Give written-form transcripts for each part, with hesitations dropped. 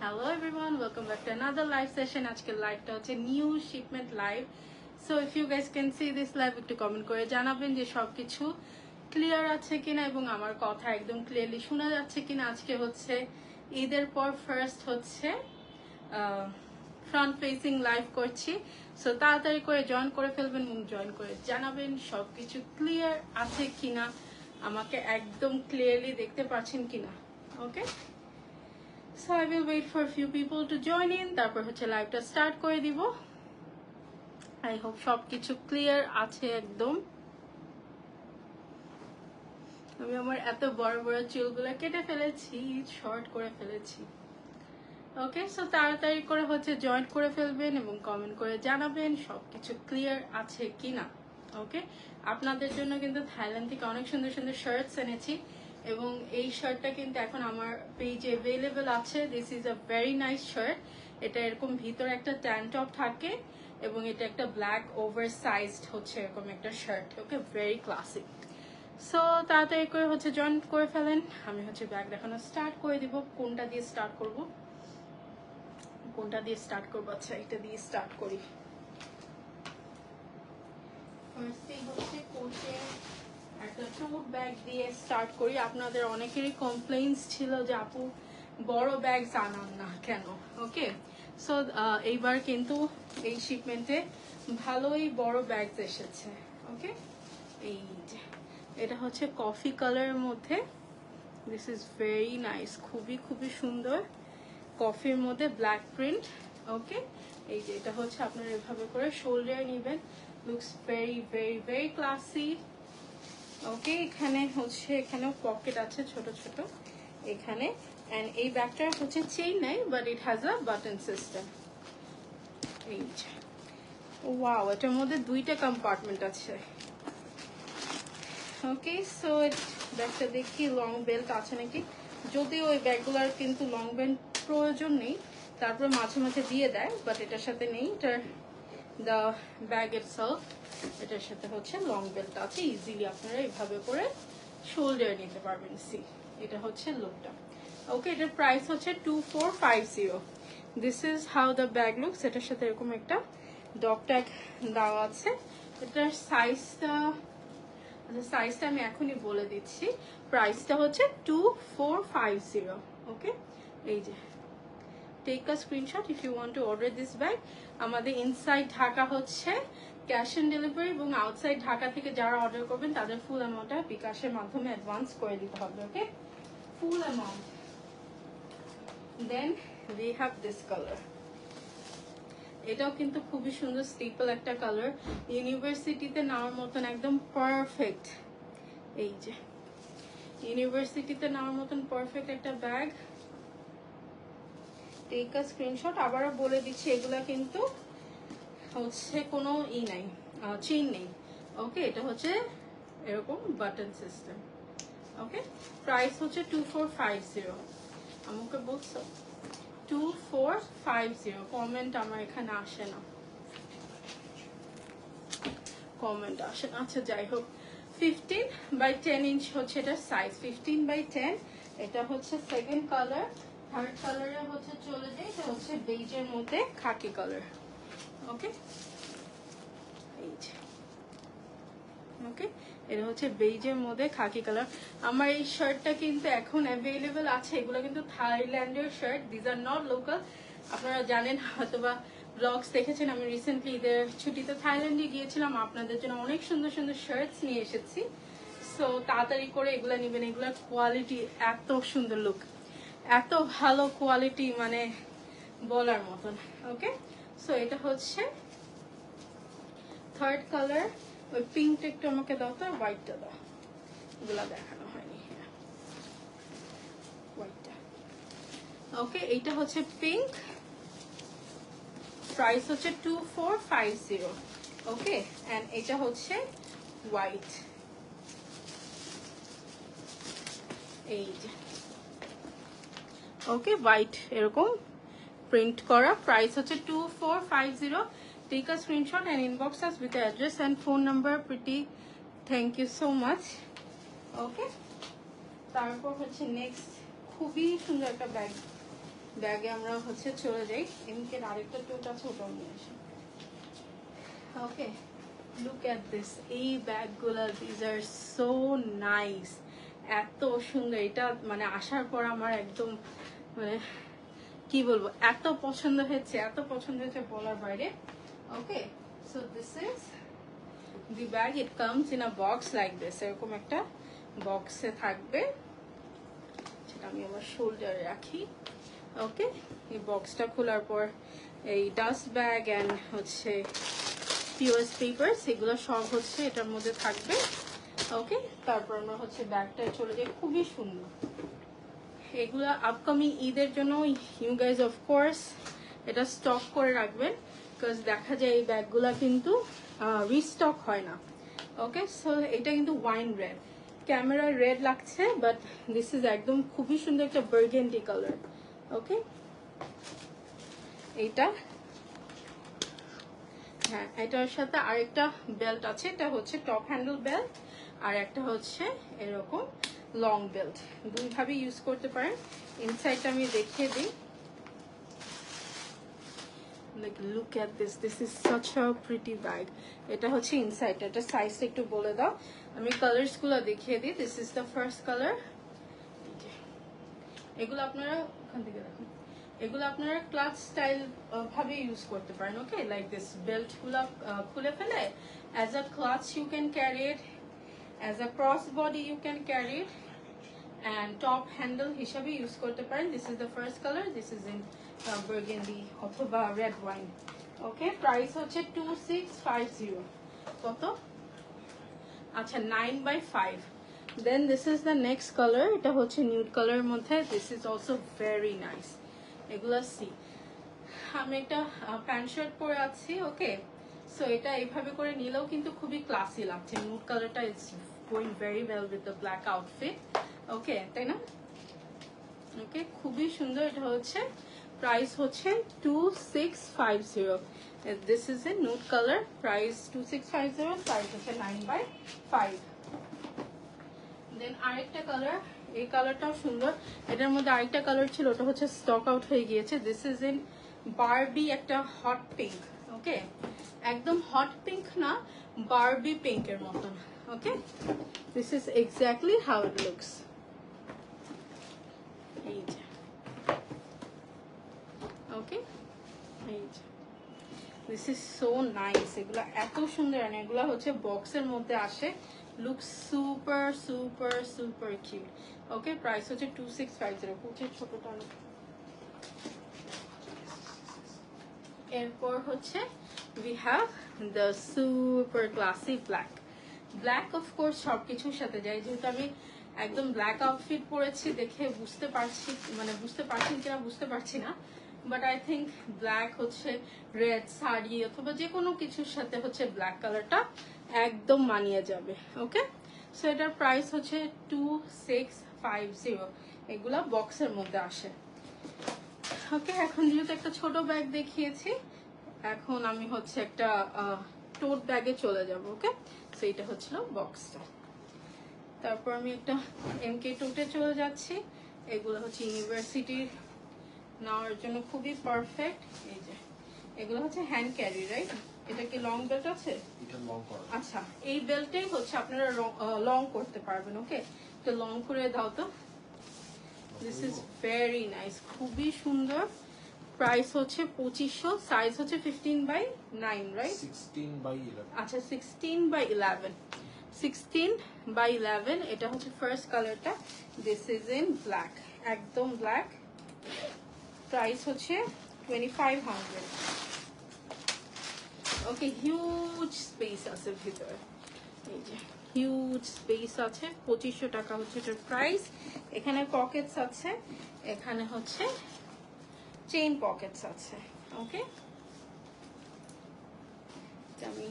Hello everyone, welcome back to another live session. আজকের লাইভটা হচ্ছে new shipment live. So if you guys can see this live, একটু comment করে জানাবেন যে সবকিছু ক্লিয়ার আছে কিনা এবং আমার কথা একদম ক্লিয়ারলি শোনা যাচ্ছে কিনা। আজকে হচ্ছে ঈদের পর ফার্স্ট হচ্ছে ফ্রন্ট ফেসিং লাইভ করছি। সো তাড়াতাড়ি করে জয়েন করে ফেলবেন এবং জয়েন করে জানাবেন সবকিছু ক্লিয়ার আছে কিনা, আমাকে একদম ক্লিয়ারলি দেখতে পাচ্ছেন কিনা। ওকে, so I will wait for a few people to join in, তারপর হচ্ছে লাইভটা স্টার্ট করে দিব। I hope সবকিছু ক্লিয়ার আছে একদম। আমি আমার এত বড় বড় চুলগুলো কেটে ফেলেছি, শর্ট করে ফেলেছি। ওকে, সো তাড়াতাড়ি করে হচ্ছে জয়েন করে ফেলবেন এবং কমেন্ট করে জানাবেন সবকিছু ক্লিয়ার আছে কিনা। ওকে, আপনাদের জন্য কিন্তু থাইল্যান্ড থেকে অনেক সুন্দর সুন্দর শার্টস এনেছি এবং এই শার্টটা কিন্তু এখন আমার পেজে অ্যাভেলেবল আছে। This is a very nice shirt. এটা এরকম ভিতরে একটা ট্যান টপ থাকে এবং এটা একটা ব্ল্যাক ওভার সাইজড হচ্ছে এরকম একটা শার্ট। ওকে, ভেরি ক্লাসিক। সো তাড়াতাড়ি করে হচ্ছে জয়েন করে ফেলেন। আমি হচ্ছে ব্যাগ দেখানো স্টার্ট করে দিব। কোনটা দিয়ে স্টার্ট করব, আচ্ছা এটা দিয়ে স্টার্ট করি। ফার্স্টে হচ্ছে কোচের একটা টোট ব্যাগ দিয়ে স্টার্ট করি। আপনাদের অনেকেরই কমপ্লেইন্স ছিল যে আপু বড় ব্যাগ আনান না কেন। ওকে, সো এইবার কিন্তু এই শিপমেন্টে ভালোই বড় ব্যাগ এসেছে। ওকে, এই যে এটা হচ্ছে কফি কালারের মধ্যে। দিস ইজ ভেরি নাইস, খুবই খুবই সুন্দর। কফির মধ্যে ব্ল্যাক প্রিন্ট। ওকে, এই যে এটা হচ্ছে আপনারা এভাবে করে শোল্ডারে নেবেন। Looks very very very classy. Okay, এখানে হচ্ছে এখানেও পকেট আছে ছোট ছোট এখানে। এন্ড এই ব্যাগটার হচ্ছে চেইন নাই, but it has a button system. এই যে ওয়াও, এটার মধ্যে দুইটা কম্পার্টমেন্ট আছে। ওকে, সো ব্যাগটা দেখি লং বেল্ট আছে নাকি। যদিও ওই ব্যাগগুলোর কিন্তু লং বেল্ট প্রয়োজন নেই, তারপর মাঝে মাঝে দিয়ে দেয়, বাট এটার সাথে নেই। এটার দ্য ব্যাগ ইটসেলফ, এটার সাথে হচ্ছে লং বেল্ট আছে। ইজিলি আপনারা এইভাবে করে শোল্ডারে নিতে পারবেন। সি, এটা হচ্ছে লুকটা। ওকে, এটার প্রাইস হচ্ছে 2450। This is how the bag looks. এটার সাথে এরকম একটা ডগ ট্যাগ দেওয়া আছে। এটার সাইজটা আমি এখনই বলে দিচ্ছি। প্রাইসটা হচ্ছে 2450। ওকে, এই যে take a screenshot if you want to order this bag. আমাদের ইনসাইড ঢাকা হচ্ছে ক্যাশ অন ডেলিভারি এবং আউটসাইড ঢাকা থেকে যারা অর্ডার করবেন তাদের ফুল অ্যামাউন্টটা বিকাশের মাধ্যমে অ্যাডভান্স করে দিতে হবে। Okay, full amount. Then we have this color। এটাও কিন্তু খুবই সুন্দর স্টিপল একটা কালার, ইউনিভার্সিটিতে নেওয়ার মতন একদম পারফেক্ট। এই যে ইউনিভার্সিটিতে নেওয়ার মতন পারফেক্ট একটা ব্যাগ। Take a screenshot. আবারও বলে দিচ্ছি, এগুলা কিন্তু হচ্ছে কোনো নাই, চেইন নেই। ওকে, এটা হচ্ছে এরকম বাটন সিস্টেম। ওকে, প্রাইস হচ্ছে 2450। আমাকে বলছো 2450। কমেন্ট আমার এখানে আসে না, কমেন্ট আসে না। আচ্ছা যাই হোক, 15x10 ইঞ্চ হচ্ছে এটা সাইজ, 15x10। এটা হচ্ছে সেকেন্ড কালার। থার্ড কালারে হচ্ছে চলে যায়, এটা হচ্ছে বেজের মধ্যে খাকি কালার। ওকে, এই যে ওকে, এটা হচ্ছে বেজের মধ্যে খাকি কালার। আমার এই শার্টটা কিন্তু এখন অ্যাভেলেবেল আছে। এগুলো কিন্তু থাইল্যান্ডের shirt, these are not local. আপনারা জানেন হয়তোবা ব্লগস দেখেছেন, আমি রিসেন্টলি ঈদের ছুটিতে থাইল্যান্ডে গিয়েছিলাম। আপনাদের জন্য অনেক সুন্দর সুন্দর শার্টস নিয়ে এসেছি। সো তাড়াতাড়ি করে এগুলো নেবেন। এগুলোর কোয়ালিটি এত সুন্দর, লুক এত ভালো কোয়ালিটি, মানে বলার মতন। ওকে, সো এটা হচ্ছে থার্ড কালার। ওই পিঙ্কটা একটু আমাকে দাও তো, হোয়াইটটা দাও, এগুলা দেখানো হয়নি। হোয়াইটটা। ওকে, এইটা হচ্ছে পিঙ্ক। প্রাইস হচ্ছে 2450। ওকে, এন্ড এটা হচ্ছে হোয়াইট। এই যে ওকে, হোয়াইট এরকম প্রিন্ট করা। প্রাইস হচ্ছে 2450। Take a screenshot and inbox us with address and phone number. Pretty, thank you so much. Okay, তারপর হচ্ছে নেক্সট খুবই সুন্দর একটা ব্যাগ ব্যাগে আমরা হচ্ছে চলে যাই। এমকে আরেকটা টোট আছে, ওটাও নিয়ে আসি। ওকে, লুক এট দিস, এই ব্যাগগুলো, দিস আর সো নাইস, এত সুন্দর। এটা মানে আসার পর আমার একদম মানে কি বলবো, এত পছন্দ হয়েছে, এত পছন্দ হয়েছে বলার বাইরে। Okay, so this is the bag, it comes in a box like this, এরকম একটা বক্সে থাকবে, সেটা আমি আমার শোল্ডারে রাখি। ওকে, এই বক্সটা খোলার পর এই ডাস্ট ব্যাগ অ্যান্ড হচ্ছে পিওএস পেপার, সেগুলো সব হচ্ছে এটার মধ্যে থাকবে। ওকে, তারপর আমরা হচ্ছে ব্যাগটায় চলে যাই। খুবই সুন্দর এগুলো, আপকামিং ঈদের জন্য ইউ গাইজ অফ কোর্স এটা স্টক করে রাখবেন, বিকজ দেখা যায় এই ব্যাগগুলো কিন্তু রিস্টক হয় না। ওকে, সো এটা কিন্তু ওয়াইন রেড, ক্যামেরায় রেড লাগছে, বাট দিস ইজ একদম খুবই সুন্দর একটা বার্গেন্ডি কালার। ওকে, এইটা, হ্যাঁ, এটার সাথে আরেকটা বেল্ট আছে, এটা হচ্ছে টপ হ্যান্ডেল বেল্ট, আর একটা হচ্ছে এরকম লং বেল্ট, দুইভাবে ইউজ করতে পারেন। ইনসাইডটা আমি দেখিয়ে দিই। Like look at this, this is such a pretty bag. এটা হচ্ছে ইনসাইড, এটা সাইজটা একটু বলে দাও, আমি কালারস গুলো দেখিয়ে দিই। This is the first colour. এগুলো আপনারা ওখান থেকে দেখুন, এগুলো আপনারা ক্লাচ স্টাইল ভাবে ইউজ করতে পারেন। ওকে, লাইক দিস, বেল্ট গুলো খুলে ফেলে as a clutch you can carry it, as a cross body you can carry it, and top handle হিসাবে ইউজ করতে পারেন। This is the first colour, this is in burgundy অথবা red wine. Okay, price হচ্ছে 2650। কত? আচ্ছা, 9/5। Then this is the next colour, এটা হচ্ছে nude কালারের মধ্যে, this is also very nice. এগুলা সি, আমি একটা প্যান্ট শার্ট পরে আছি। ওকে, সো এটা এইভাবে করে নিলেও কিন্তু খুবই ক্লাসি লাগছে। নিউড কালারটা is going very well with the black outfit. Okay, তাই না? ওকে, খুবই সুন্দর। এটা হচ্ছে প্রাইস হচ্ছে 2650। This is A nude colour, price 2650, price হচ্ছে 9/5। দেন আরেকটা কালার, এই কালারটাও সুন্দর। এটার মধ্যে আরেকটা কালার ছিল, ওটা হচ্ছে স্টক আউট হয়ে গিয়েছে। দিস ইজ ইন বারবি, একটা হট পিঙ্ক। ওকে, একদম হট পিঙ্ক না, বারবি পিঙ্কের মতন। Okay, this is exactly how it looks. এই যে, ওকে, এই যে, দিস ইজ সো নাইস। এগুলো এত সুন্দর, আর এগুলো হচ্ছে বক্সের মধ্যে আসে, look super super super cute. Okay, price হচ্ছে 2650। হচ্ছে ছোটটা। এরপর হচ্ছে we have the super classy black. Black of course সবকিছুর সাথে যায়, যেহেতু আমি একদম ব্ল্যাক আউটফিট পরেছি, দেখে বুঝতে পারছি, মানে বুঝতে পারছেন কিনা বুঝতে পারছি না, বাট আই থিঙ্ক ব্ল্যাক হচ্ছে রেড শাড়ি অথবা যে কোনো কিছুর সাথে হচ্ছে ব্ল্যাক কালারটা একদম মানিয়ে যাবে। ওকে, সো এটার প্রাইস হচ্ছে 2650। এগুলা বক্সের মধ্যে আসে। ওকে, এখন যেহেতু একটা ছোট ব্যাগ দেখিয়েছি, এখন আমি হচ্ছে একটা টোট ব্যাগে চলে যাব। ওকে, সো এটা হচ্ছিল বক্সটা। তারপর আমি একটা এমকে টোটে চলে যাচ্ছি। এগুলো হচ্ছে ইউনিভার্সিটির নেওয়ার জন্য খুবই পারফেক্ট। এই যে, এগুলো হচ্ছে হ্যান্ড ক্যারি, রাইট? এটা কি লং বেল্ট আছে? এটা লং করা। আচ্ছা, এই বেল্টেই হচ্ছে আপনারা লং করতে পারবেন। ওকে, তো লং করে দাও তো। দিস ইজ ভেরি নাইস, খুবই সুন্দর। প্রাইস হচ্ছে 2500, সাইজ হচ্ছে 15/9, রাইট? 16/11। আচ্ছা, 16/11, 16/11। এটা হচ্ছে ফার্স্ট কালারটা। দিস ইজ ইন ব্ল্যাক, একদম ব্ল্যাক। প্রাইস হচ্ছে 2500। ওকে, হিউজ স্পেস আছে ভিতরে, এই যে হিউজ স্পেস আছে। 2500 টাকা হচ্ছে এটার প্রাইস। এখানে পকেটস আছে, এখানে হচ্ছে চেইন পকেটস আছে। ওকে, আমি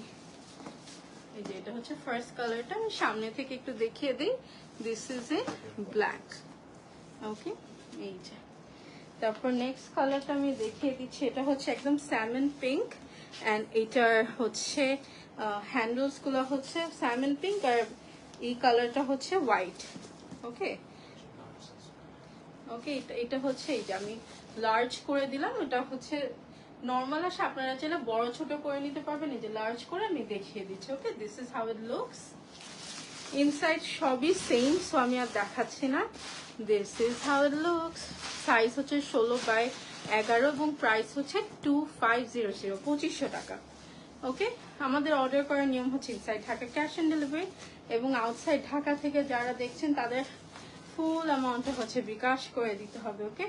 এই যে, এটা হচ্ছে ফার্স্ট কালারটা, আমি সামনে থেকে একটু দেখিয়ে দিই। This is a black. Okay, এই যে, তারপর নেক্সট কালারটা আমি দেখিয়ে দিচ্ছি। এটা হচ্ছে একদম স্যামন পিঙ্ক, অ্যান্ড এটার হচ্ছে হ্যান্ডেলস গুলো হচ্ছে স্যামন পিঙ্ক, আর এই কালারটা হচ্ছে হোয়াইট। ওকে, ওকে, এটা হচ্ছে এই যে আমি লার্জ করে দিলাম, এটা হচ্ছে নর্মাল আসে, আপনারা চাইলে বড় ছোট করে নিতে পারবেন, এই যে লার্জ করে আমি দেখিয়ে দিচ্ছি। Okay, this is how it looks. Inside সবই সেম, সো আমি আর দেখাচ্ছি না। This is how it looks. Size হচ্ছে 16x11 এবং প্রাইস হচ্ছে 2500, 2500 টাকা। ওকে, আমাদের অর্ডার করার নিয়ম হচ্ছে inside Dhaka cash on delivery, এবং আউটসাইড ঢাকা থেকে যারা দেখছেন তাদের ফুল অ্যামাউন্টটা হচ্ছে বিকাশ করে দিতে হবে। ওকে,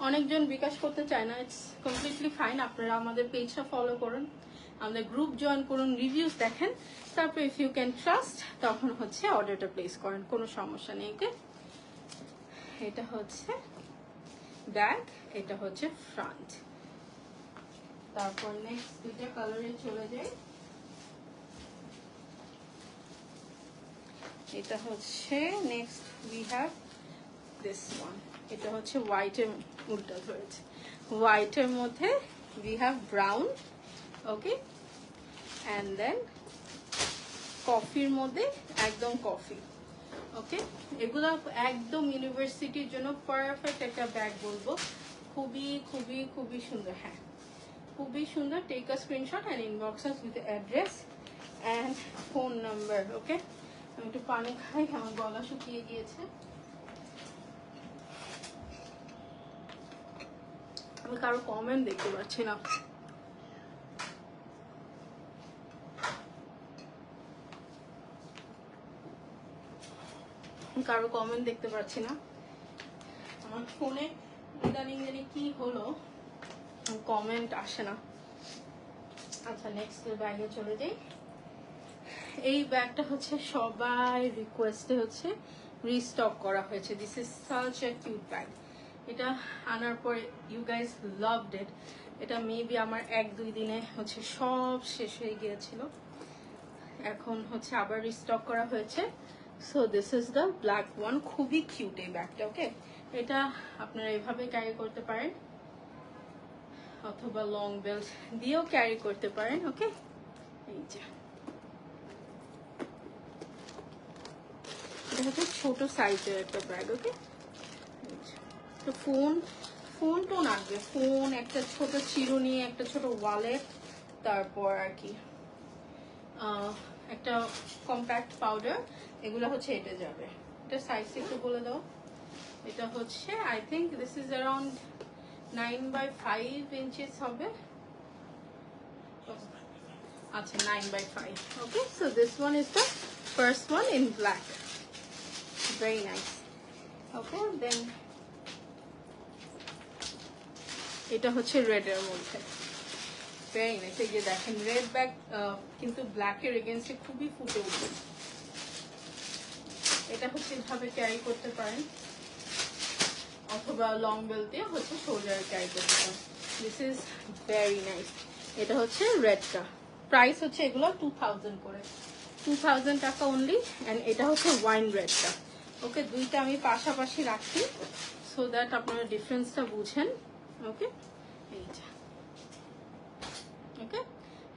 অনেকজন বিকাশ করতে চায় না, ইটস কমপ্লিটলি ফাইন। আপনারা আমাদের পেজটা ফলো করুন, আমাদের গ্রুপ জয়েন করুন, রিভিউজ দেখেন, তারপর ইফ ইউ ক্যান ট্রাস্ট তখন হচ্ছে অর্ডারটা প্লেস করেন, কোনো সমস্যা নেই। ওকে, এটা হচ্ছে ব্যাক, এটা হচ্ছে ফ্রন্ট। তারপর নেক্সট দুইটা কালারে চলে যাই। এটা হচ্ছে next we have this one, এটা হচ্ছে হোয়াইটের উল্টা ধরেছে, হোয়াইটের মধ্যে we have brown. Okay, and then কফির মধ্যে একদম কফি। ওকে, এগুলো একদম ইউনিভার্সিটির জন্য পারফেক্ট একটা ব্যাগ বলবো, খুবই খুবই খুবই সুন্দর। হ্যাঁ, খুবই সুন্দর। Take a screenshot and inbox us with address and phone number. Okay, আমি একটু পানি খাই, আমার গলা শুকিয়ে গিয়েছে। আমি কারো কমেন্ট দেখতে পাচ্ছি না। কারো কমেন্ট দেখতে পাচ্ছি না আমার ফোনে, ইদানিং জানি কি হলো, কমেন্ট আসে না। আচ্ছা, নেক্সট ব্যাগে চলে যাই। এই ব্যাগটা হচ্ছে সবাই রিকোয়েস্টে হচ্ছে রিস্টক করা হয়েছে। This is such a cute bag. এটা আনার পরে ইউ গাইজ লাভড ইট। এটা মেবি আমার 1-2 দিনে হচ্ছে সব শেষ হয়ে গিয়েছিল, এখন হচ্ছে আবার রিস্টক করা হয়েছে। So this is the black one, খুবই কিউট এই ব্যাগটা। ওকে, এটা আপনারা এভাবে ক্যারি করতে পারেন অথবা লং বেল্ট দিয়েও ক্যারি করতে পারেন। ওকে, এই যে এটা হচ্ছে ছোট সাইজের একটা ব্যাগ। ওকে, তো ফোন তো লাগবে, ফোন, একটা ছোট চিরুনি, একটা ছোট ওয়ালেট, তারপর আর কি একটা কম্প্যাক্ট পাউডার, এগুলো হচ্ছে এটা যাবে। এটা সাইজ একটু বলে দাও। এটা হচ্ছে I think this is around 9/5 inches হবে। আচ্ছা, 9/5। Okay, so this one is the first one in black, very nice. Okay, then এটা হচ্ছে রেড এর মধ্যে, ভেরি নাইস। এই যে দেখেন রেড ব্যাগ কিন্তু ব্ল্যাক এর এগেইনস্টে খুবই ফুটে উঠবে। এটা হচ্ছে এভাবে ক্যারি করতে পারেন অথবা লং বেল্ট দিয়ে হচ্ছে শোল্ডারে ক্যারি করতে পারেন। This is very nice. এটা হচ্ছে রেডটা, প্রাইস হচ্ছে এগুলো 2000 করে, 2000 টাকা অনলি। অ্যান্ড এটা হচ্ছে ওয়াইন রেডটা। ওকে, দুইটা আমি পাশাপাশি রাখছি সো দ্যাট আপনারা ডিফারেন্সটা বুঝেন। ওকে, এইটা। ওকে,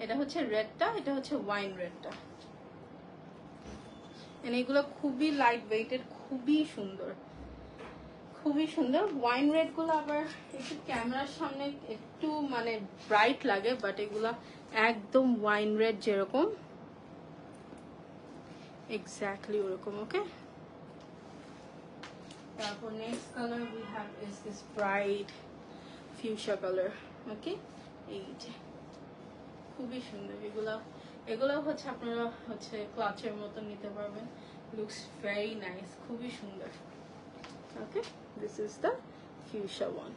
এটা হচ্ছে রেডটা, এটা হচ্ছে ওয়াইন রেডটা। এগুলো খুবই লাইট ওয়েটেড, খুবই সুন্দর, খুবই সুন্দর। ওয়াইন রেড গুলো আবার একটু ক্যামেরার সামনে একটু মানে ব্রাইট লাগে, বাট এগুলা একদম ওয়াইন রেড যেরকম এক্স্যাক্টলি ওরকম। ওকে, তারপর next colour we have is this bright fuchsia colour. Okay, এই যে খুবই সুন্দর। এগুলো হচ্ছে আপনারা হচ্ছে ক্লাচের মতো নিতে পারবেন, লুকস ভেরি নাইস, খুবই সুন্দর। Okay, this is the fuchsia one,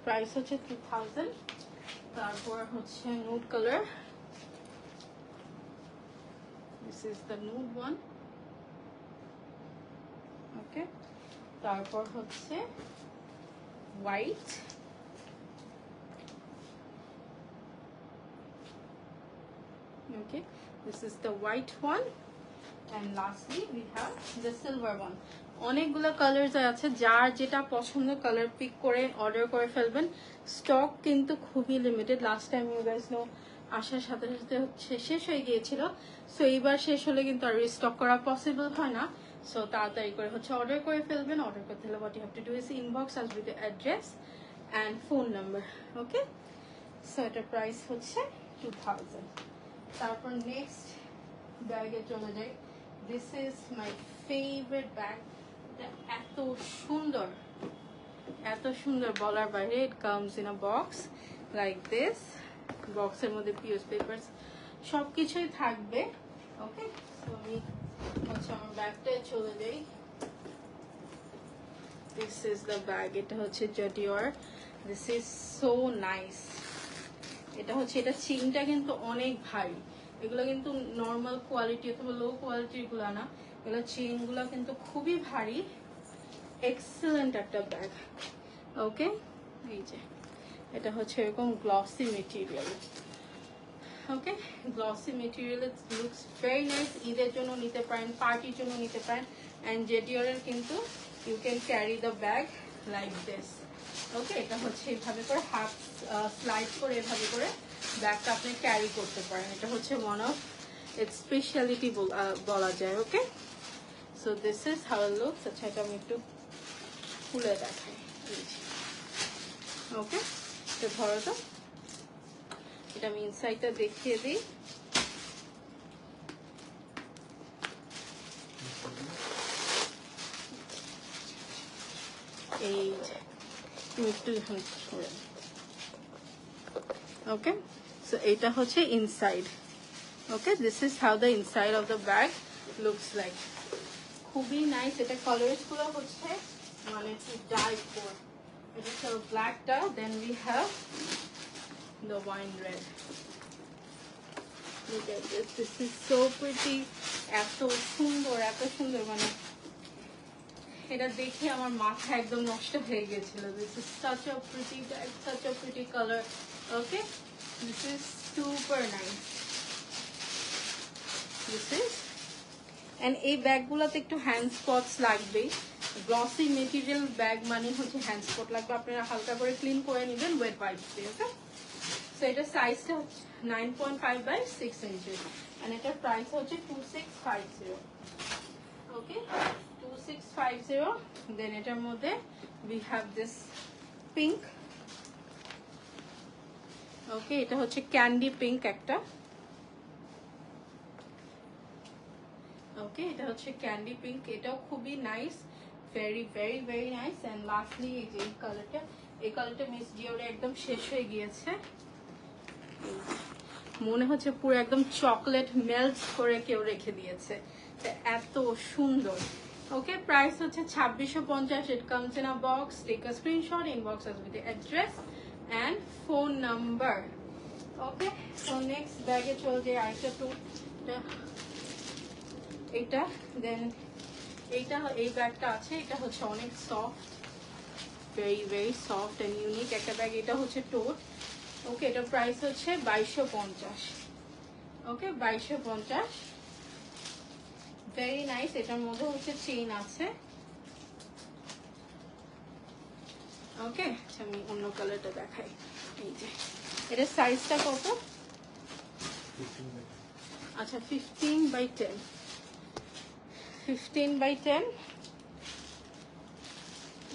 price হচ্ছে 2000। তারপর হচ্ছে nude colour, this is the nude one. Okay, তারপর হচ্ছে white, okay, this is the white one, and lastly we have the silver one. অনেকগুলো Colors আছে, যার যেটা পছন্দ কালার পিক করে অর্ডার করে ফেলবেন। স্টক কিন্তু খুবই limited, last time you guys know আসার সাথে সাথে হচ্ছে শেষ হয়ে গিয়েছিল। সো এইবার শেষ হলে কিন্তু আর রিস্টক করা পসিবল হয় না। সো তাড়াতাড়ি করে হচ্ছে অর্ডার করে ফেলবেন। অর্ডার করতে হলে what you have to do is inbox us with the address and phone number. Okay, so এটার প্রাইস হচ্ছে 2000। তারপর নেক্সট ব্যাগে চলে যাই। This is my favourite bag. এটা এত সুন্দর, এত সুন্দর বলার বাইরে। ইট comes in a box like this. বক্সের মধ্যে পিওস পেপারস সব কিছুই থাকবে। ওকে, সো আমি হচ্ছে আমার ব্যাগটায় চলে যাই। This is the bag. এটা হচ্ছে J'Adior. This is so nice. এটা হচ্ছে, এটা চেইনটা কিন্তু অনেক ভারী। এগুলো কিন্তু নর্মাল কোয়ালিটি অথবা লো কোয়ালিটির গুলো না, এগুলো চেইন গুলো কিন্তু খুবই ভারী। এক্সেলেন্ট একটা ব্যাগ। ওকে, এই যে এটা হচ্ছে এরকম glossy material. Okay, glossy material, it looks very nice. ঈদের জন্য নিতে পারেন, পার্টির জন্য নিতে পারেন। অ্যান্ড জেডিওরের কিন্তু you can carry the bag like this. Okay, এটা হচ্ছে এইভাবে করে হাফ স্লাইড করে এভাবে করে ব্যাগটা আপনি ক্যারি করতে পারেন। এটা হচ্ছে ওয়ান অফ ইটস স্পেশালিটি বলা যায়। Okay, so this is how it looks. আচ্ছা, এটা আমি একটু খুলে দেখাই। ওকে, তো ধরো তো, এটা আমি ইনসাইডটা দেখিয়ে দিই। এই যে তুমি একটু যখন ওকে, সো এটা হচ্ছে inside. Okay, this is how the inside of the bag looks like. খুবই নাইস। এটা কালার্স গুলো হচ্ছে মানে টু ডাই ফর। এটা হচ্ছে ব্ল্যাকটা, then we have the wine red. Look at this. This is so pretty. এত সুন্দর, এত সুন্দর, মানে এটা দেখে আমার মাথা একদম নষ্ট হয়ে গেছিল। This is such a pretty bag, such a pretty color. Okay, this is super nice. This is, and এই ব্যাগগুলোতে একটু হ্যান্ড স্পটস লাগবেই। গ্লসি মেটেরিয়াল ব্যাগ মানে হচ্ছে হ্যান্ড স্পট লাগবে। আপনারা হালকা করে ক্লিন করে নেবেন ওয়েট ওয়াইপস দিয়ে। ওকে, সো এটার সাইজটা হচ্ছে 9.5 by 6 ইঞ্চি, এন্ড এটার প্রাইস হচ্ছে 2650। ওকে, 2650। দেন এটার মধ্যে উই হ্যাভ দিস পিঙ্ক। ওকে, এটা হচ্ছে ক্যান্ডি পিঙ্ক একটা। ওকে, এটা হচ্ছে ক্যান্ডি পিঙ্ক। এটাও খুবই nice, very very very nice. And lastly এই যে এই কালারটা, এই কালারটা মিস ডিওরে একদম শেষ হয়ে গিয়েছে। মনে হচ্ছে পুরো একদম চকলেট মেল্ট করে কেউ রেখে দিয়েছে, এত সুন্দর। ওকে, প্রাইস হচ্ছে 2650। It comes in a box. Take a screenshot, inbox us with address and phone number. Okay, so next ব্যাগে চলে যায় আরেকটা টু। এটা দেন এইটা, এই ব্যাগটা আছে। এটা হচ্ছে অনেক soft, very very soft and unique একটা ব্যাগ। এটা হচ্ছে টোট। ওকে, এটার প্রাইস হচ্ছে 2250। Okay, 2250, very nice. এটার মধ্যে হচ্ছে চেইন আছে। ওকে, আচ্ছা আমি অন্য কালারটা দেখাই। এই যে এটার সাইজটা কত? আচ্ছা 15x10, 15x10।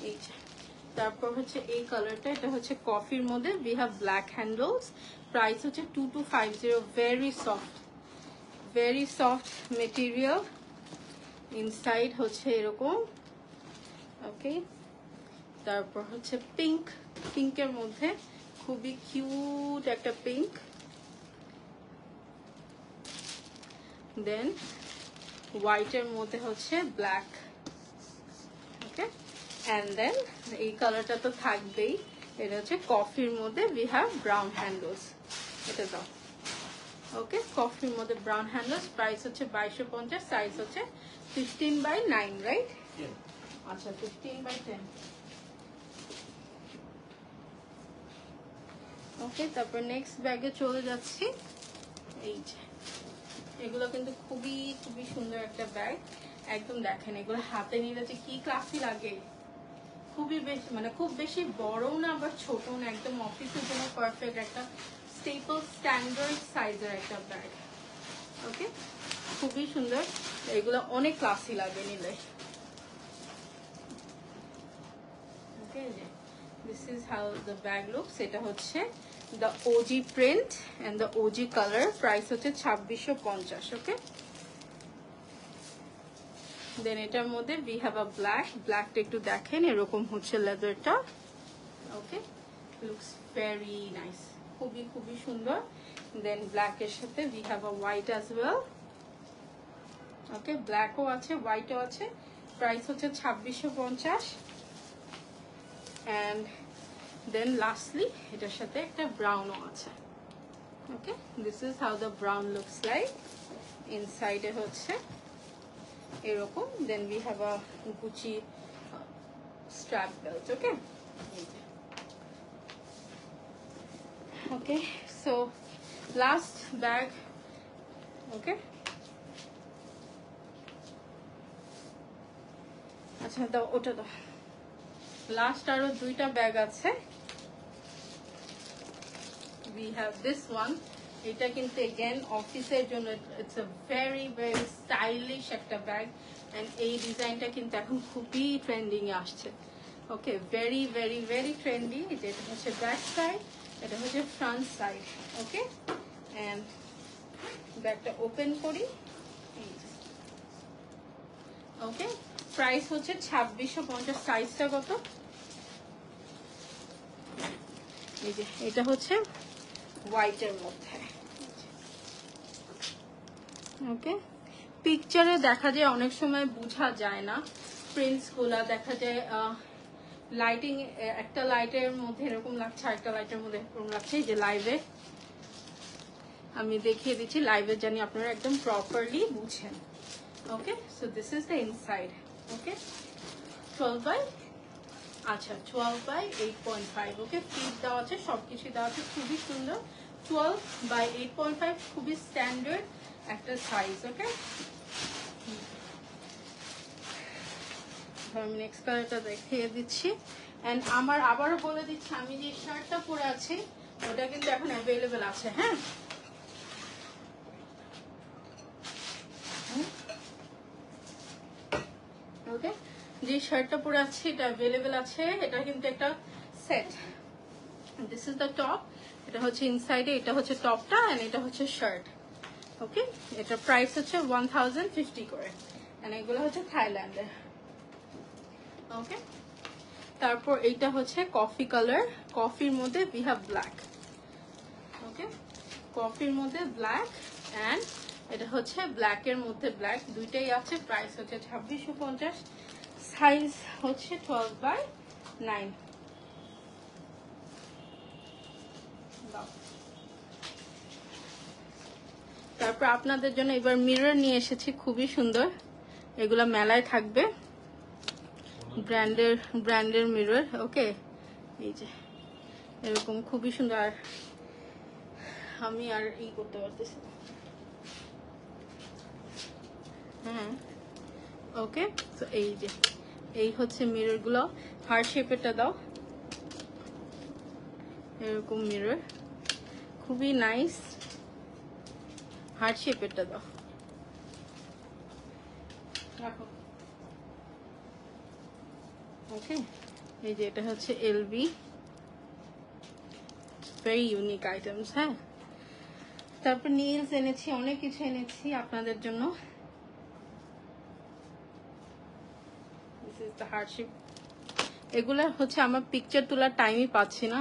এই যে, তারপর হচ্ছে এই কালারটা, এটা হচ্ছে কফির মধ্যে। We have black handles. Price হচ্ছে 2250। Very soft, very soft material. Inside হচ্ছে এরকম। ওকে, তারপর হচ্ছে পিঙ্ক, পিঙ্কের মধ্যে খুবই কিউট একটা পিঙ্ক। দেন হোয়াইটের মধ্যে হচ্ছে ব্ল্যাক। ওকে, অ্যান্ড দেন এই কালারটা তো থাকবেই। এটা হচ্ছে কফির মধ্যে উই হ্যাভ ব্রাউন হ্যান্ডেলস। এটা দাও। ওকে, কফির মধ্যে ব্রাউন হ্যান্ডেলস। প্রাইস হচ্ছে 2250। সাইজ হচ্ছে 15x9, রাইট? আচ্ছা 15x10। ওকে, তারপর নেক্সট ব্যাগে চলে যাচ্ছি। এই যে এগুলো কিন্তু খুবই খুবই সুন্দর একটা ব্যাগ। একদম দেখেন, এগুলো হাতে নিলে যে কি ক্লাসি লাগে। খুবই বেশি, মানে খুব বেশি বড়ও না আবার ছোটও না, একদম অফিসের জন্য পারফেক্ট একটা স্টেপল স্ট্যান্ডার্ড সাইজের একটা ব্যাগ। ওকে, খুবই সুন্দর, এগুলো অনেক ক্লাসি লাগে নিলে। Okay, this is how the bag looks. এটা হচ্ছে the OG print and the OG colour. Price হচ্ছে 2650। ওকে, দেন এটার মধ্যে উই হ্যাভ আ ব্ল্যাকটা একটু দেখেন, এরকম হচ্ছে লেদারটা। ওকে, লুকস ভেরি নাইস, খুবই খুবই সুন্দর। দেন ব্ল্যাকের সাথে we have a white as well. Okay, ব্ল্যাকও আছে, হোয়াইটও আছে। প্রাইস হচ্ছে 2650। অ্যান্ড দেন লাস্টলি এটার সাথে একটা ব্রাউনও আছে। Okay, this is how the brown looks like. ইনসাইডে হচ্ছে এরকম। Then we have a Gucci strap belt. Okay, okay, so last bag. Okay, আচ্ছা দাও, ওটা দাও। লাস্ট আরো দুইটা ব্যাগ আছে। we have this one. এটা কিন্তু again অফিসের জন্য, it's a very very stylish একটা ব্যাগ, and এই ডিজাইনটা কিন্তু এখন খুবই ট্রেন্ডিং এ আসছে। ওকে, ভেরি ভেরি ভেরি ট্রেন্ডি। যেটা হচ্ছে ব্যাক সাইড, এটা হচ্ছে ফ্রন্ট সাইড। ওকে, and ব্যাগটা ওপেন করি। ওকে, প্রাইস হচ্ছে 2650। সাইজটা কত? এই যে এটা হচ্ছে হোয়াইটের মধ্যে। ওকে, পিকচারে দেখা যায় অনেক সময় বোঝা যায় না প্রিন্টস গুলা, দেখা যায় লাইটিং, একটা লাইটের মধ্যে এরকম লাগছে, আরেকটা লাইটের মধ্যে এরকম লাগছে। এই যে লাইভে আমি দেখিয়ে দিচ্ছি, লাইভে জানি আপনারা একদম প্রপারলি বুঝেন। Okay, so this is the inside. Okay, 12 by 8.5। Okay, fit দেওয়া আছে, সবকিছু দেওয়া আছে, খুবই সুন্দর। 12 বাই 8.5, খুবই স্ট্যান্ডার্ড একটা সাইজ। ওকে, আমি নেক্সট কালারটা দেখিয়ে দিচ্ছি। এন্ড আমার আবারও বলে দিচ্ছি, আমি যে শার্টটা পরে আছি ওটা কিন্তু এখন অ্যাভেলেবেল আছে। হ্যাঁ, ওকে, যে শার্টটা পরে আছি এটা অ্যাভেলেবেল আছে। এটা কিন্তু একটা set. This is the top, এটা হচ্ছে ইনসাইডে, এটা হচ্ছে টপটা, এন্ড এটা হচ্ছে শার্ট। ওকে, এটা প্রাইস হচ্ছে 1050 করে, এন্ড এগুলো হচ্ছে থাইল্যান্ডের। ওকে, তারপর এইটা হচ্ছে কফি কালার, কফির মধ্যে উই হ্যাভ ব্ল্যাক। ওকে, কফির মধ্যে ব্ল্যাক, এন্ড এটা হচ্ছে ব্ল্যাকের মধ্যে ব্ল্যাক, দুইটাই আছে। প্রাইস হচ্ছে 2650। সাইজ হচ্ছে 12 বাই 9। তারপর আপনাদের জন্য এবার মিরর নিয়ে এসেছি, খুবই সুন্দর। এগুলা মেলায় থাকবে, ব্র্যান্ডের মিরর। ওকে, এই যে এরকম খুবই সুন্দর। আর আমি আর ই করতে পারতেছি না। হ্যাঁ, ওকে, তো এই যে এই হচ্ছে মিরর গুলো। হার্ট শেপেরটা দাও, এরকম মিরর, খুবই নাইস। হার্ট শেপেরটা দাও, রাখো। ওকে, এই যে এটা হচ্ছে এলবি, ভেরি ইউনিক আইটেমস। হ্যাঁ, তারপর নেলস এনেছি, অনেক কিছু এনেছি আপনাদের জন্য। This is the heart shape. এগুলা হচ্ছে আমার পিকচার তোলার টাইমই পাচ্ছি না।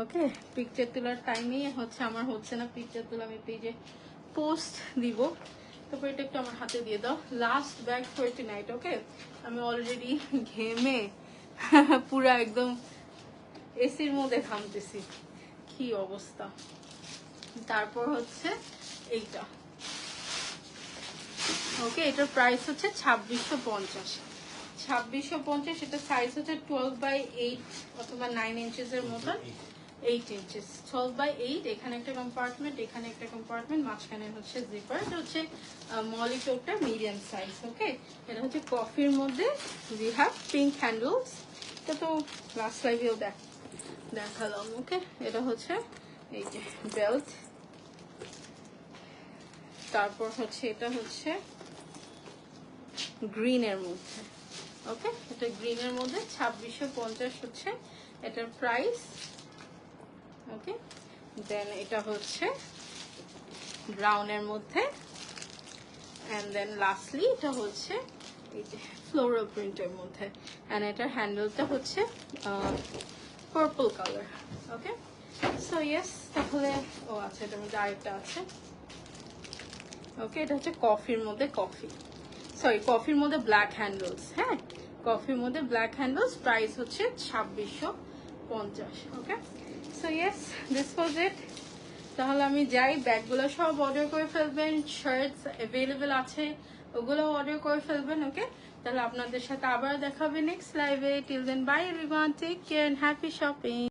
ওকে, পিকচার তোলার টাইমই হচ্ছে আমার হচ্ছে না পিকচার তোলা। আমি পেজে পোস্ট দিব। তারপর এটা একটু আমার হাতে দিয়ে দাও। Last bag for tonight. Okay, আমি অলরেডি ঘেমে পুরা একদম এসির মধ্যে ঘামতেছি, কি অবস্থা। তারপর হচ্ছে এইটা। ওকে, এটার প্রাইস হচ্ছে 2650। 2650। এটা সাইজ হচ্ছে 12 বাই 8 অথবা 9 ইঞ্চেসের মতন। 8 ইঞ্চেস, 12 বাই 8। এখানে একটা কম্পার্টমেন্ট, এখানে একটা কম্পার্টমেন্ট, মাঝখানে হচ্ছে জিপার। এটা হচ্ছে মলিটোটা মিডিয়াম সাইজ। ওকে, এটা হচ্ছে কফির মধ্যে উই হ্যাভ পিঙ্ক হ্যান্ডেলস। এটা তো লাস্ট লাইভেও দেখালাম। ওকে, এটা হচ্ছে এই যে বেল্ট, তারপর হচ্ছে এটা হচ্ছে গ্রিনের মধ্যে। ওকে, এটা গ্রিনের মধ্যে 2650 হচ্ছে এটার প্রাইস। ওকে, দেন এটা হচ্ছে ব্রাউনের মধ্যে, অ্যান্ড দেন লাস্টলি এটা হচ্ছে এই যে ফ্লোরাল প্রিন্টের মধ্যে, অ্যান্ড এটার হ্যান্ডেলটা হচ্ছে পার্পল কালার। ওকে, সো ইয়েস, তাহলে ও আচ্ছা এটার মধ্যে আরেকটা আছে। ওকে, এটা হচ্ছে কফির মধ্যে কফির মধ্যে ব্ল্যাক হ্যান্ডেলস। হ্যাঁ, কফির মধ্যে ব্ল্যাক হ্যান্ডেলস, প্রাইস হচ্ছে 2650। ওকে, সো ইয়েস, দিস ওয়াজ ইট। তাহলে আমি যাই, ব্যাগগুলো সব অর্ডার করে ফেলবেন, শার্টস অ্যাভেলেবেল আছে ওগুলো অর্ডার করে ফেলবেন। ওকে, তাহলে আপনাদের সাথে আবার দেখাবে নেক্সট লাইভে। Till then bye everyone, take care and happy shopping.